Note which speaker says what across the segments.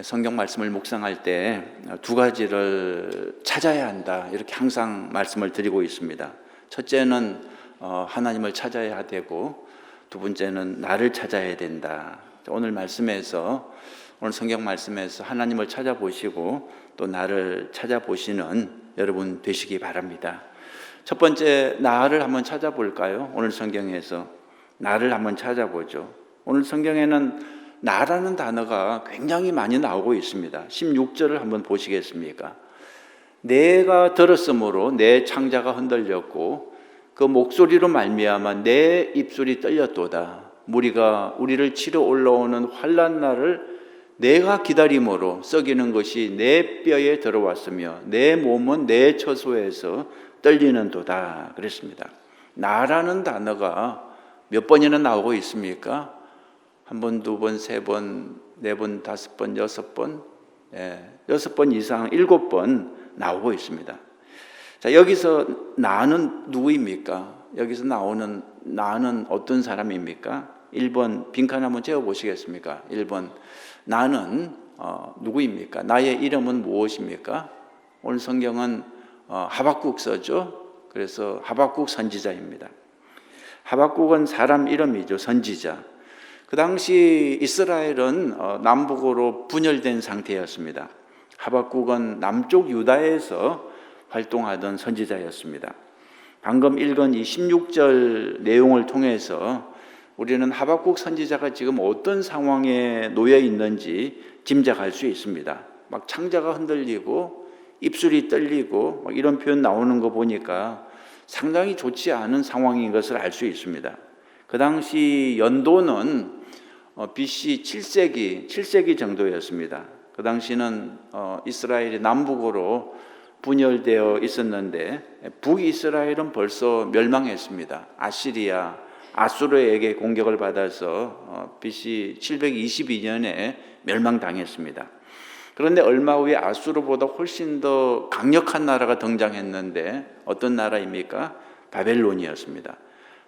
Speaker 1: 성경 말씀을 묵상할 때 두 가지를 찾아야 한다, 이렇게 항상 말씀을 드리고 있습니다. 첫째는 하나님을 찾아야 되고, 두 번째는 나를 찾아야 된다. 오늘 성경 말씀에서 하나님을 찾아보시고 또 나를 찾아보시는 여러분 되시기 바랍니다. 첫 번째, 나를 한번 찾아볼까요? 오늘 성경에서 나를 한번 찾아보죠. 오늘 성경에는 나라는 단어가 굉장히 많이 나오고 있습니다. 16절을 한번 보시겠습니까? 내가 들었으므로 내 창자가 흔들렸고 그 목소리로 말미암아 내 입술이 떨렸도다. 무리가 우리를 치러 올라오는 환난 날을 내가 기다림으로 썩이는 것이 내 뼈에 들어왔으며 내 몸은 내 처소에서 떨리는도다. 그랬습니다. 나라는 단어가 몇 번이나 나오고 있습니까? 한 번, 두 번, 세 번, 네 번, 다섯 번, 여섯 번, 6번 이상, 7번 나오고 있습니다. 자, 여기서 나는 누구입니까? 여기서 나오는 나는 어떤 사람입니까? 1번 빈칸 한번 채워보시겠습니까? 1번 나는 누구입니까? 나의 이름은 무엇입니까? 오늘 성경은 하박국서죠. 그래서 하박국 선지자입니다. 하박국은 사람 이름이죠. 선지자. 그 당시 이스라엘은 남북으로 분열된 상태였습니다. 하박국은 남쪽 유다에서 활동하던 선지자였습니다. 방금 읽은 이 16절 내용을 통해서 우리는 하박국 선지자가 지금 어떤 상황에 놓여 있는지 짐작할 수 있습니다. 막 창자가 흔들리고 입술이 떨리고 이런 표현 나오는 거 보니까 상당히 좋지 않은 상황인 것을 알 수 있습니다. 그 당시 연도는 BC 7세기 정도였습니다. 그 당시는 이스라엘이 남북으로 분열되어 있었는데 북이스라엘은 벌써 멸망했습니다. 아수르에게 공격을 받아서 BC 722년에 멸망당했습니다. 그런데 얼마 후에 아수르보다 훨씬 더 강력한 나라가 등장했는데 어떤 나라입니까? 바벨론이었습니다.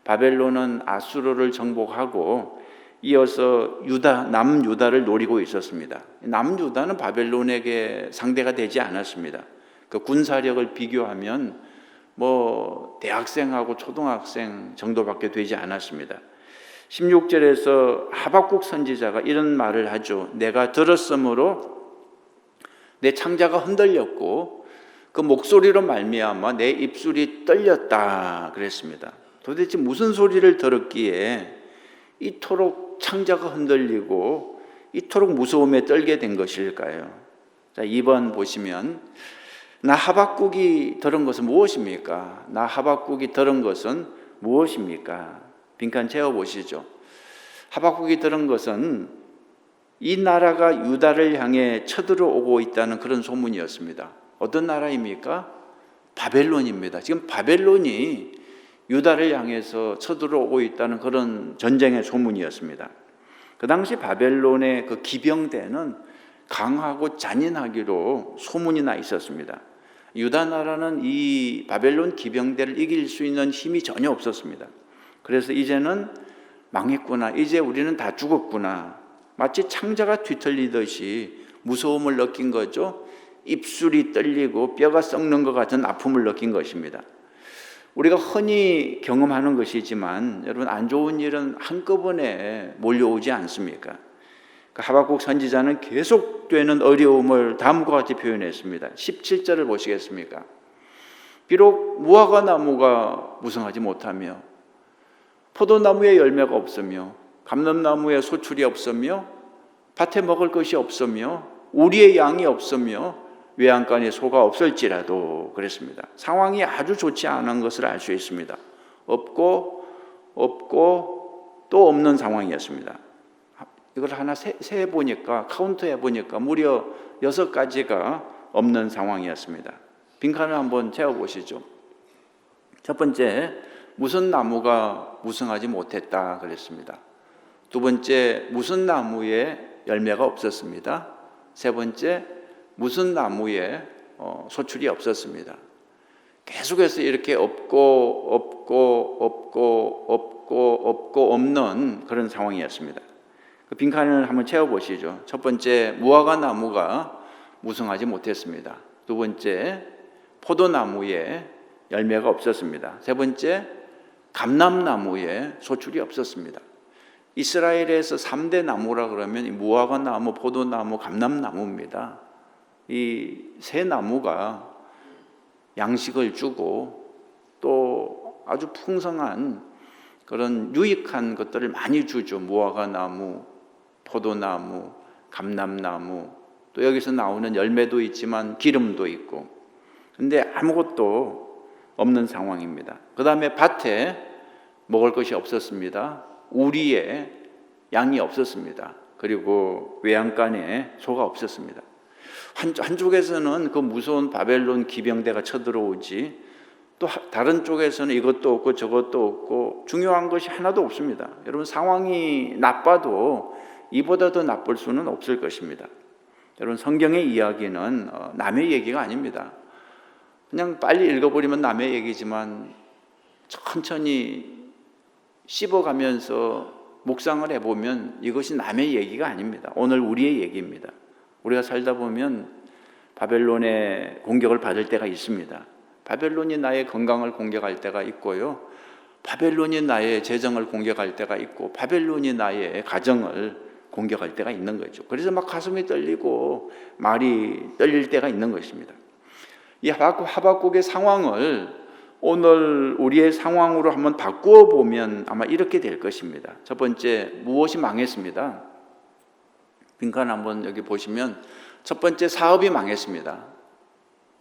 Speaker 1: 바벨론은 아수르를 정복하고 이어서 남유다를 노리고 있었습니다. 남유다는 바벨론에게 상대가 되지 않았습니다. 그 군사력을 비교하면 대학생하고 초등학생 정도밖에 되지 않았습니다. 16절에서 하박국 선지자가 이런 말을 하죠. 내가 들었으므로 내 창자가 흔들렸고 그 목소리로 말미암아 내 입술이 떨렸다 그랬습니다. 도대체 무슨 소리를 들었기에 이토록 창자가 흔들리고 이토록 무서움에 떨게 된 것일까요? 자, 2번 보시면 나 하박국이 들은 것은 무엇입니까? 나 하박국이 들은 것은 무엇입니까? 빈칸 채워보시죠. 하박국이 들은 것은 이 나라가 유다를 향해 쳐들어오고 있다는 그런 소문이었습니다. 어떤 나라입니까? 바벨론입니다. 지금 바벨론이 유다를 향해서 쳐들어오고 있다는 그런 전쟁의 소문이었습니다. 그 당시 바벨론의 그 기병대는 강하고 잔인하기로 소문이 나 있었습니다. 유다 나라는 이 바벨론 기병대를 이길 수 있는 힘이 전혀 없었습니다. 그래서 이제는 망했구나, 이제 우리는 다 죽었구나, 마치 창자가 뒤틀리듯이 무서움을 느낀 거죠. 입술이 떨리고 뼈가 썩는 것 같은 아픔을 느낀 것입니다. 우리가 흔히 경험하는 것이지만 여러분, 안 좋은 일은 한꺼번에 몰려오지 않습니까? 하박국 선지자는 계속되는 어려움을 다음과 같이 표현했습니다. 17절을 보시겠습니까? 비록 무화과 나무가 무성하지 못하며 포도나무에 열매가 없으며 감람나무에 소출이 없으며 밭에 먹을 것이 없으며 우리의 양이 없으며 외양간에 소가 없을지라도 그랬습니다. 상황이 아주 좋지 않은 것을 알 수 있습니다. 없고 또 없는 상황이었습니다. 이걸 하나 카운트해 보니까 무려 6가지가 없는 상황이었습니다. 빈칸을 한번 채워보시죠. 첫 번째, 무슨 나무가 무성하지 못했다 그랬습니다. 두 번째, 무슨 나무에 열매가 없었습니다. 세 번째, 무슨 나무에 소출이 없었습니다. 계속해서 이렇게 없고 없는 그런 상황이었습니다. 그 빈칸을 한번 채워보시죠. 첫 번째, 무화과 나무가 무성하지 못했습니다. 두 번째, 포도나무에 열매가 없었습니다. 세 번째, 감람나무에 소출이 없었습니다. 이스라엘에서 3대 나무라 그러면 이 무화과 나무, 포도나무, 감람나무입니다. 이 세 나무가 양식을 주고 또 아주 풍성한 그런 유익한 것들을 많이 주죠. 무화과 나무, 포도나무, 감람나무, 또 여기서 나오는 열매도 있지만 기름도 있고, 근데 아무것도 없는 상황입니다. 그 다음에 밭에 먹을 것이 없었습니다. 우리에 양이 없었습니다. 그리고 외양간에 소가 없었습니다. 한쪽에서는 그 무서운 바벨론 기병대가 쳐들어오지, 또 다른 쪽에서는 이것도 없고 저것도 없고 중요한 것이 하나도 없습니다. 여러분, 상황이 나빠도 이보다 더 나쁠 수는 없을 것입니다. 여러분, 성경의 이야기는 남의 얘기가 아닙니다. 그냥 빨리 읽어버리면 남의 얘기지만 천천히 씹어가면서 묵상을 해보면 이것이 남의 얘기가 아닙니다. 오늘 우리의 얘기입니다. 우리가 살다 보면 바벨론의 공격을 받을 때가 있습니다. 바벨론이 나의 건강을 공격할 때가 있고요, 바벨론이 나의 재정을 공격할 때가 있고, 바벨론이 나의 가정을 공격할 때가 있는 거죠. 그래서 막 가슴이 떨리고 말이 떨릴 때가 있는 것입니다. 이 하박국의 상황을 오늘 우리의 상황으로 한번 바꾸어 보면 아마 이렇게 될 것입니다. 첫 번째, 무엇이 망했습니다. 빈칸 한번 여기 보시면 첫 번째, 사업이 망했습니다.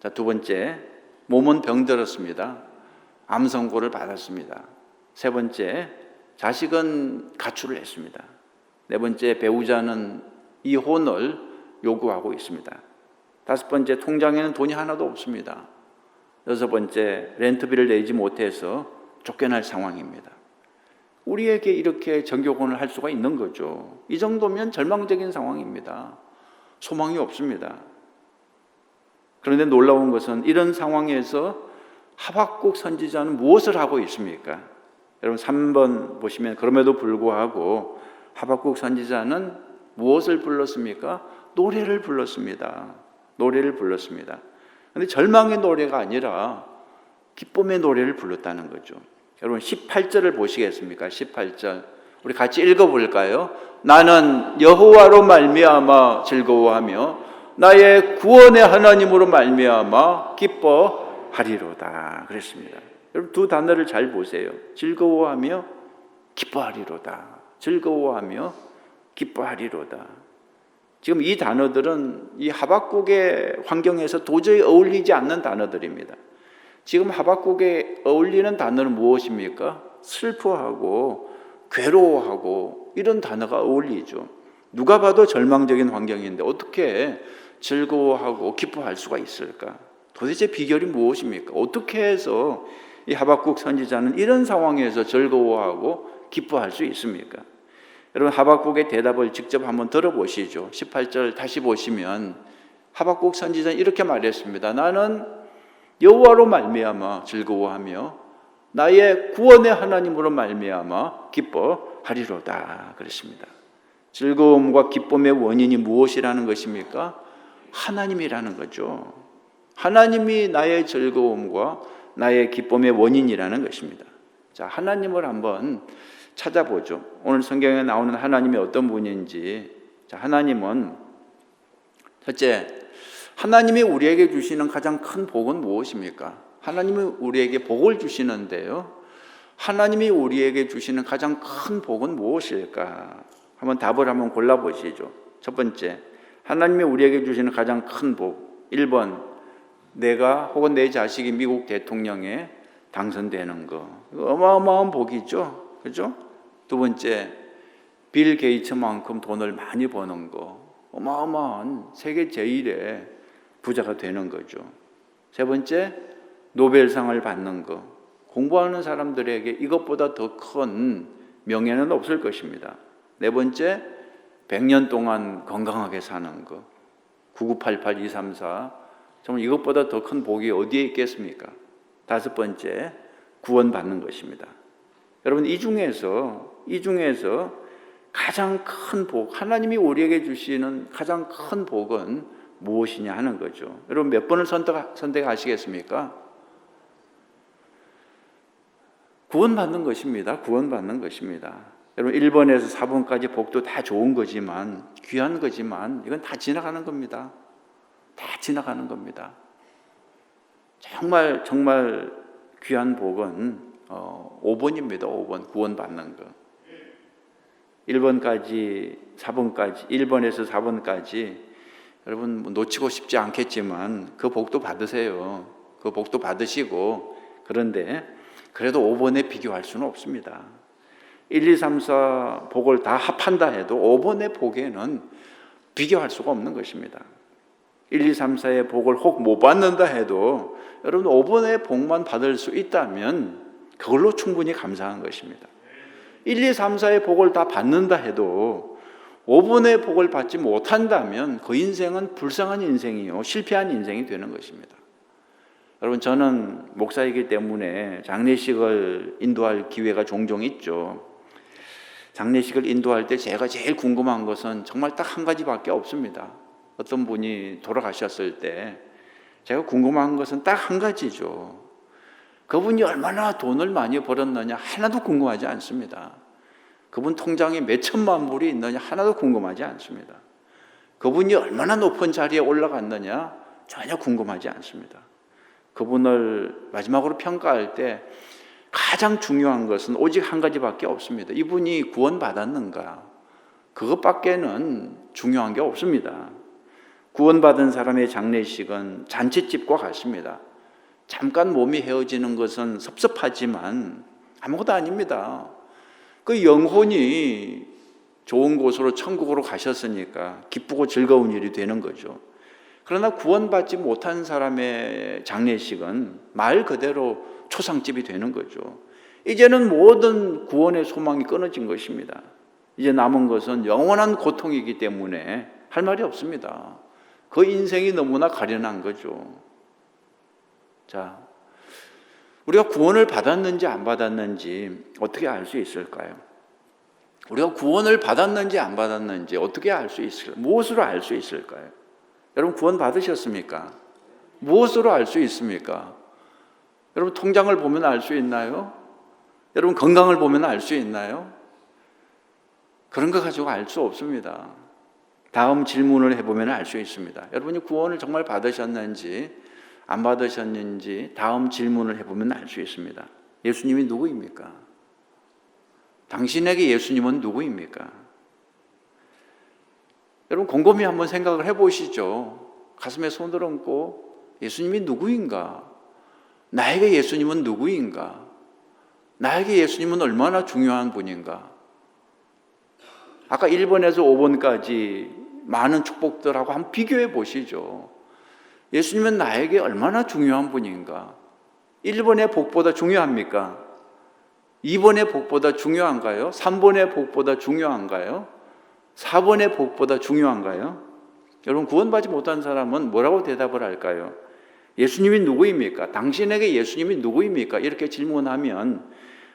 Speaker 1: 자, 두 번째, 몸은 병들었습니다. 암 선고를 받았습니다. 세 번째, 자식은 가출을 했습니다. 네 번째, 배우자는 이혼을 요구하고 있습니다. 다섯 번째, 통장에는 돈이 하나도 없습니다. 여섯 번째, 렌트비를 내지 못해서 쫓겨날 상황입니다. 우리에게 이렇게 정교곤을 할 수가 있는 거죠. 이 정도면 절망적인 상황입니다. 소망이 없습니다. 그런데 놀라운 것은 이런 상황에서 하박국 선지자는 무엇을 하고 있습니까? 여러분, 3번 보시면 그럼에도 불구하고 하박국 선지자는 무엇을 불렀습니까? 노래를 불렀습니다. 노래를 불렀습니다. 그런데 절망의 노래가 아니라 기쁨의 노래를 불렀다는 거죠. 여러분, 18절을 보시겠습니까? 18절 우리 같이 읽어볼까요? 나는 여호와로 말미암아 즐거워하며 나의 구원의 하나님으로 말미암아 기뻐하리로다 그랬습니다. 여러분, 두 단어를 잘 보세요. 즐거워하며 기뻐하리로다. 즐거워하며 기뻐하리로다. 지금 이 단어들은 이 하박국의 환경에서 도저히 어울리지 않는 단어들입니다. 지금 하박국에 어울리는 단어는 무엇입니까? 슬퍼하고 괴로워하고 이런 단어가 어울리죠. 누가 봐도 절망적인 환경인데 어떻게 즐거워하고 기뻐할 수가 있을까? 도대체 비결이 무엇입니까? 어떻게 해서 이 하박국 선지자는 이런 상황에서 즐거워하고 기뻐할 수 있습니까? 여러분, 하박국의 대답을 직접 한번 들어보시죠. 18절 다시 보시면 하박국 선지자는 이렇게 말했습니다. 나는 여호와로 말미암아 즐거워하며 나의 구원의 하나님으로 말미암아 기뻐하리로다 그랬습니다. 즐거움과 기쁨의 원인이 무엇이라는 것입니까? 하나님이라는 거죠. 하나님이 나의 즐거움과 나의 기쁨의 원인이라는 것입니다. 자, 하나님을 한번 찾아보죠. 오늘 성경에 나오는 하나님이 어떤 분인지. 자, 하나님은 첫째, 하나님이 우리에게 주시는 가장 큰 복은 무엇입니까? 하나님이 우리에게 복을 주시는데요, 하나님이 우리에게 주시는 가장 큰 복은 무엇일까? 한번 답을 한번 골라보시죠. 첫 번째, 하나님이 우리에게 주시는 가장 큰 복. 1번, 내가 혹은 내 자식이 미국 대통령에 당선되는 거. 이거 어마어마한 복이죠. 그죠? 두 번째, 빌 게이츠만큼 돈을 많이 버는 거. 어마어마한 세계 제1의 부자가 되는 거죠. 세 번째, 노벨상을 받는 거. 공부하는 사람들에게 이것보다 더 큰 명예는 없을 것입니다. 네 번째, 100년 동안 건강하게 사는 거. 9988234. 정말 이것보다 더 큰 복이 어디에 있겠습니까? 다섯 번째, 구원받는 것입니다. 여러분, 이 중에서 가장 큰 복, 하나님이 우리에게 주시는 가장 큰 복은 무엇이냐 하는 거죠. 여러분 몇 번을 선택하시겠습니까? 구원받는 것입니다. 구원받는 것입니다. 여러분 1번에서 4번까지 복도 다 좋은 거지만, 귀한 거지만 이건 다 지나가는 겁니다. 다 지나가는 겁니다. 정말 귀한 복은 5번입니다. 5번 구원받는 거. 1번까지 4번까지 1번에서 4번까지 여러분 놓치고 싶지 않겠지만 그 복도 받으세요. 그 복도 받으시고, 그런데 그래도 5번에 비교할 수는 없습니다. 1, 2, 3, 4 복을 다 합한다 해도 5번의 복에는 비교할 수가 없는 것입니다. 1, 2, 3, 4의 복을 혹 못 받는다 해도 여러분 5번의 복만 받을 수 있다면 그걸로 충분히 감사한 것입니다. 1, 2, 3, 4의 복을 다 받는다 해도 5번의 복을 받지 못한다면 그 인생은 불쌍한 인생이요, 실패한 인생이 되는 것입니다. 여러분 저는 목사이기 때문에 장례식을 인도할 기회가 종종 있죠. 장례식을 인도할 때 제가 제일 궁금한 것은 정말 딱 한 가지밖에 없습니다. 어떤 분이 돌아가셨을 때 제가 궁금한 것은 딱 한 가지죠. 그분이 얼마나 돈을 많이 벌었느냐 하나도 궁금하지 않습니다. 그분 통장에 몇 천만 불이 있느냐 하나도 궁금하지 않습니다. 그분이 얼마나 높은 자리에 올라갔느냐 전혀 궁금하지 않습니다. 그분을 마지막으로 평가할 때 가장 중요한 것은 오직 한 가지밖에 없습니다. 이분이 구원받았는가? 그것밖에는 중요한 게 없습니다. 구원받은 사람의 장례식은 잔칫집과 같습니다. 잠깐 몸이 헤어지는 것은 섭섭하지만 아무것도 아닙니다. 그 영혼이 좋은 곳으로 천국으로 가셨으니까 기쁘고 즐거운 일이 되는 거죠. 그러나 구원받지 못한 사람의 장례식은 말 그대로 초상집이 되는 거죠. 이제는 모든 구원의 소망이 끊어진 것입니다. 이제 남은 것은 영원한 고통이기 때문에 할 말이 없습니다. 그 인생이 너무나 가련한 거죠. 자, 우리가 구원을 받았는지 안 받았는지 어떻게 알 수 있을까요? 우리가 구원을 받았는지 안 받았는지 어떻게 알 수 있을까요? 무엇으로 알 수 있을까요? 여러분 구원 받으셨습니까? 무엇으로 알 수 있습니까? 여러분 통장을 보면 알 수 있나요? 여러분 건강을 보면 알 수 있나요? 그런 거 가지고 알 수 없습니다. 다음 질문을 해보면 알 수 있습니다. 여러분이 구원을 정말 받으셨는지 안 받으셨는지 다음 질문을 해보면 알 수 있습니다. 예수님이 누구입니까? 당신에게 예수님은 누구입니까? 여러분 곰곰이 한번 생각을 해보시죠. 가슴에 손을 얹고 예수님이 누구인가? 나에게 예수님은 누구인가? 나에게 예수님은 얼마나 중요한 분인가? 아까 1번에서 5번까지 많은 축복들하고 한번 비교해 보시죠. 예수님은 나에게 얼마나 중요한 분인가? 1번의 복보다 중요합니까? 2번의 복보다 중요한가요? 3번의 복보다 중요한가요? 4번의 복보다 중요한가요? 여러분 구원받지 못한 사람은 뭐라고 대답을 할까요? 예수님이 누구입니까? 당신에게 예수님이 누구입니까? 이렇게 질문하면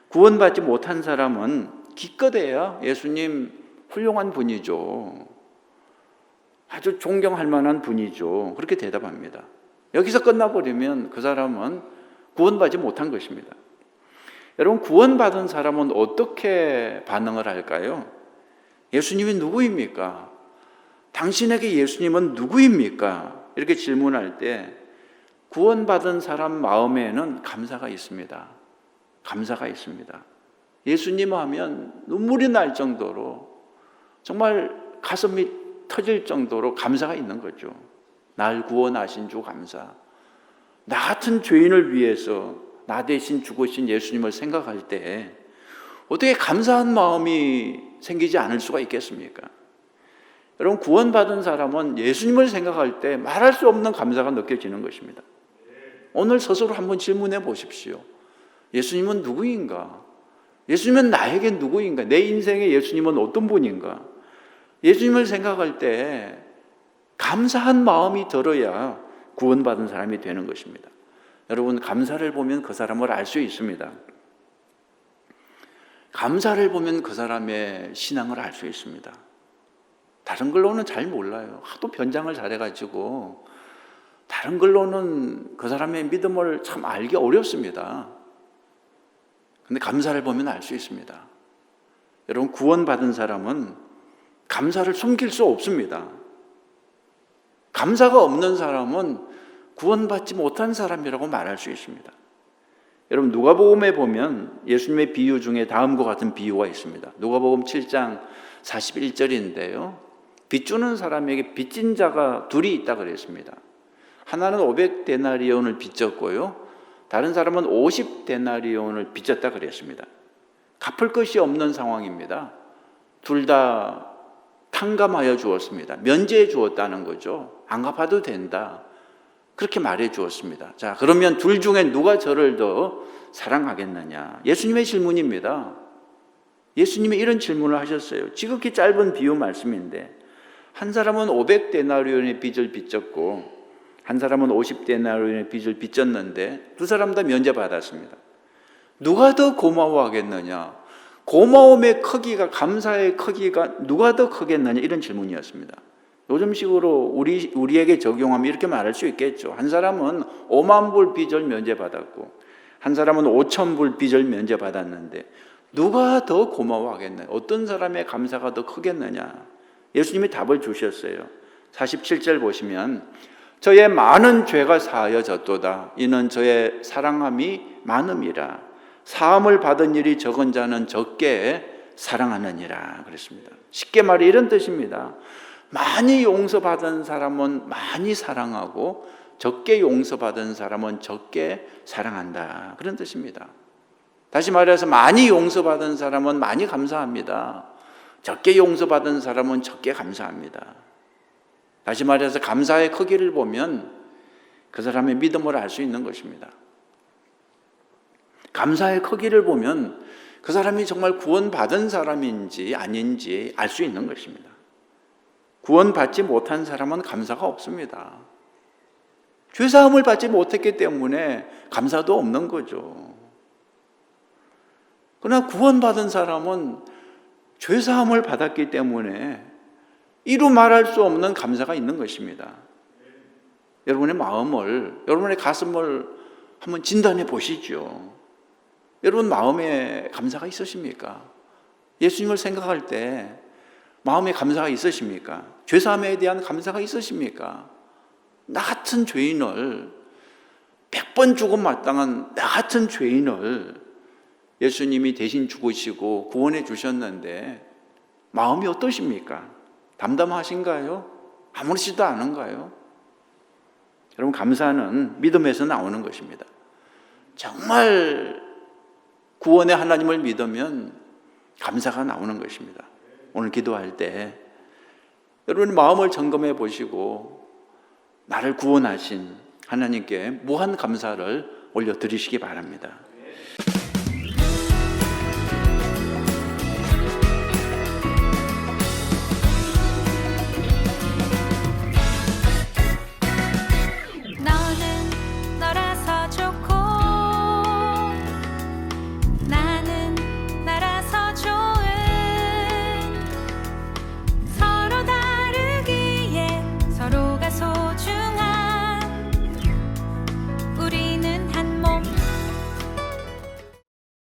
Speaker 1: 구원받지 못한 사람은 기껏해야 예수님 훌륭한 분이죠. 아주 존경할 만한 분이죠. 그렇게 대답합니다. 여기서 끝나버리면 그 사람은 구원받지 못한 것입니다. 여러분 구원받은 사람은 어떻게 반응을 할까요? 예수님이 누구입니까? 당신에게 예수님은 누구입니까? 이렇게 질문할 때 구원받은 사람 마음에는 감사가 있습니다. 감사가 있습니다. 예수님 하면 눈물이 날 정도로 정말 가슴이 터질 정도로 감사가 있는 거죠. 날 구원하신 주 감사. 나 같은 죄인을 위해서 나 대신 죽으신 예수님을 생각할 때 어떻게 감사한 마음이 생기지 않을 수가 있겠습니까? 여러분 구원받은 사람은 예수님을 생각할 때 말할 수 없는 감사가 느껴지는 것입니다. 오늘 스스로 한번 질문해 보십시오. 예수님은 누구인가? 예수님은 나에게 누구인가? 내 인생의 예수님은 어떤 분인가? 예수님을 생각할 때 감사한 마음이 들어야 구원받은 사람이 되는 것입니다. 여러분 감사를 보면 그 사람을 알 수 있습니다. 감사를 보면 그 사람의 신앙을 알 수 있습니다. 다른 걸로는 잘 몰라요. 하도 변장을 잘해가지고 다른 걸로는 그 사람의 믿음을 참 알기 어렵습니다. 근데 감사를 보면 알 수 있습니다. 여러분, 구원받은 사람은 감사를 숨길 수 없습니다. 감사가 없는 사람은 구원받지 못한 사람이라고 말할 수 있습니다. 여러분, 누가복음에 보면 예수님의 비유 중에 다음과 같은 비유가 있습니다. 누가복음 7장 41절인데요. 빚주는 사람에게 빚진 자가 둘이 있다 그랬습니다. 하나는 500데나리온을 빚졌고요. 다른 사람은 50데나리온을 빚졌다 그랬습니다. 갚을 것이 없는 상황입니다. 둘 다 탕감하여 주었습니다. 면제해 주었다는 거죠. 안 갚아도 된다. 그렇게 말해 주었습니다. 자, 그러면 둘 중에 누가 저를 더 사랑하겠느냐? 예수님의 질문입니다. 예수님이 이런 질문을 하셨어요. 지극히 짧은 비유 말씀인데, 한 사람은 500데나리온의 빚을 빚졌고 한 사람은 50데나리온의 빚을 빚졌는데 두 사람 다 면제받았습니다. 누가 더 고마워하겠느냐? 고마움의 크기가, 감사의 크기가 누가 더 크겠느냐? 이런 질문이었습니다. 요즘식으로 우리에게 적용하면 이렇게 말할 수 있겠죠. 한 사람은 5만 불 빚을 면제받았고 한 사람은 5천 불 빚을 면제받았는데 누가 더 고마워하겠느냐? 어떤 사람의 감사가 더 크겠느냐? 예수님이 답을 주셨어요. 47절 보시면 저의 많은 죄가 사하여졌도다. 이는 저의 사랑함이 많음이라. 사함을 받은 일이 적은 자는 적게 사랑하느니라 그랬습니다. 쉽게 말해 이런 뜻입니다. 많이 용서받은 사람은 많이 사랑하고 적게 용서받은 사람은 적게 사랑한다. 그런 뜻입니다. 다시 말해서 많이 용서받은 사람은 많이 감사합니다. 적게 용서받은 사람은 적게 감사합니다. 다시 말해서 감사의 크기를 보면 그 사람의 믿음을 알 수 있는 것입니다. 감사의 크기를 보면 그 사람이 정말 구원받은 사람인지 아닌지 알 수 있는 것입니다. 구원받지 못한 사람은 감사가 없습니다. 죄사함을 받지 못했기 때문에 감사도 없는 거죠. 그러나 구원받은 사람은 죄사함을 받았기 때문에 이루 말할 수 없는 감사가 있는 것입니다. 여러분의 마음을, 여러분의 가슴을 한번 진단해 보시죠. 여러분 마음에 감사가 있으십니까? 예수님을 생각할 때 마음에 감사가 있으십니까? 죄사함에 대한 감사가 있으십니까? 나 같은 죄인을, 100번 죽음 마땅한 나 같은 죄인을 예수님이 대신 죽으시고 구원해 주셨는데 마음이 어떠십니까? 담담하신가요? 아무렇지도 않은가요? 여러분, 감사는 믿음에서 나오는 것입니다. 정말 구원의 하나님을 믿으면 감사가 나오는 것입니다. 오늘 기도할 때 여러분 마음을 점검해 보시고 나를 구원하신 하나님께 무한 감사를 올려드리시기 바랍니다.